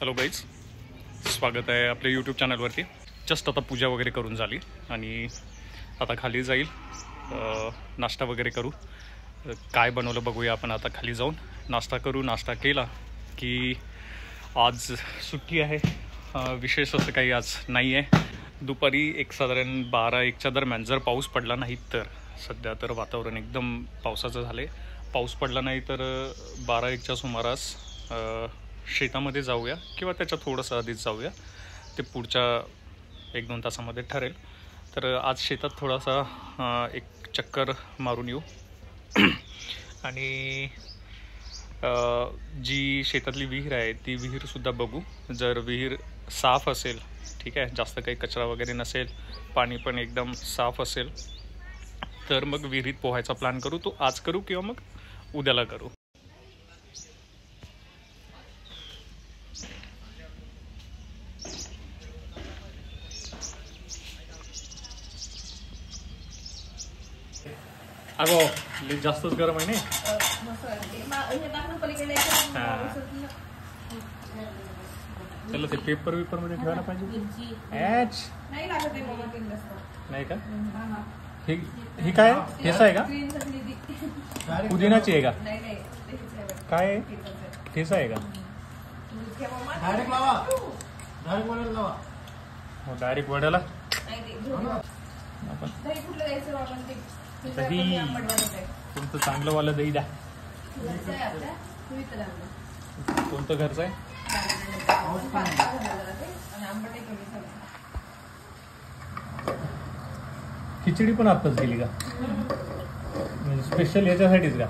Hello guys, स्वागत आहे आपल्या यूट्यूब चॅनलवरती। जस्ट आता पूजा वगैरे करून झाली आणि आता खाली जाईल, नाश्ता वगैरे करू। काय बनवलं बघूया आपण। आता खाली जाऊन नाश्ता करू। नाश्ता केला की आज सुट्टी आहे, विशेष असं काही आज नाही आहे। दुपारी एक साधारण 12-1च्या दरम्यान जर पाऊस पडला नाही तर, सध्या तर वातावरण एकदम पावसाचं झालं आहे। पाऊस पडला नाही तर 12-1च्या सुमारास शेतामध्ये जाऊया किंवा त्याच्या थोडंसं आधीच जाऊया, ते पुढच्या 1-2 तासामध्ये ठरेल। तर आज शेतात थोडासा एक चक्कर मारून येऊ आणि जी शेतातली विहीर आहे ती विहीरसुद्धा बघू। जर विहीर साफ असेल, ठीक आहे, जास्त काही कचरा वगैरे नसेल, पाणी पण एकदम साफ असेल, तर मग विहिरीत पोहायचा प्लॅन करू। तो आज करू किंवा मग उद्याला करू। अगो लई जास्तच गरम आहे ना। चला ते पेपर मध्ये ठेवायला पाहिजे। नाही का? ही काय ठेसा आहे का? पुदिनाची आहे का? काय आहे? ठेसा आहे का? डायरेक्ट वड्याला दही, तुमचं चांगलं वाला दही द्या। कोणतं घरचं आहे? खिचडी पण आत्ताच गेली का? म्हणजे स्पेशल याच्यासाठीच का?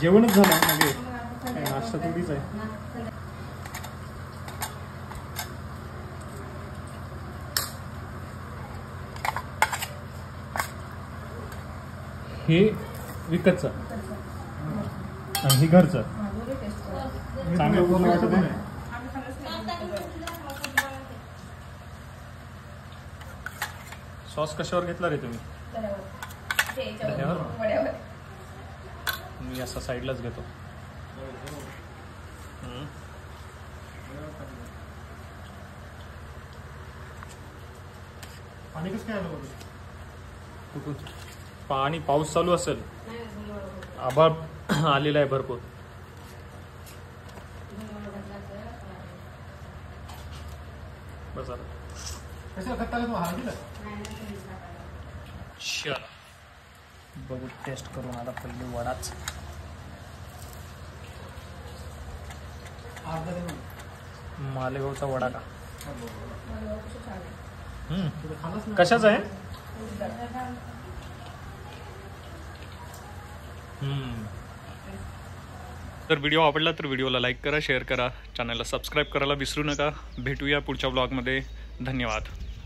जेवणच झालं म्हणजे नाश्ता थोडीच आहे। हे विकतचं आणि हे घरचं चांगलं कुठलं वाटत आहे? सॉस कशावर घेतला रे तुम्ही? दह्यावर? मी असा साईडलाच घेतो। पाणी कसं काय आलं? कुठून? पाणी पाऊस चालू असेल, आभाळ आलेला आहे भरपूर। बस बघू, टेस्ट करून आता पहिले वडाच। मालेगावचा वडा का? कशाचा आहे? तर व्हिडिओ आवडला तर व्हिडिओला लाईक करा, शेअर करा, चॅनलला सबस्क्राईब करायला विसरू नका। भेटूया पुढच्या ब्लॉगमध्ये। धन्यवाद।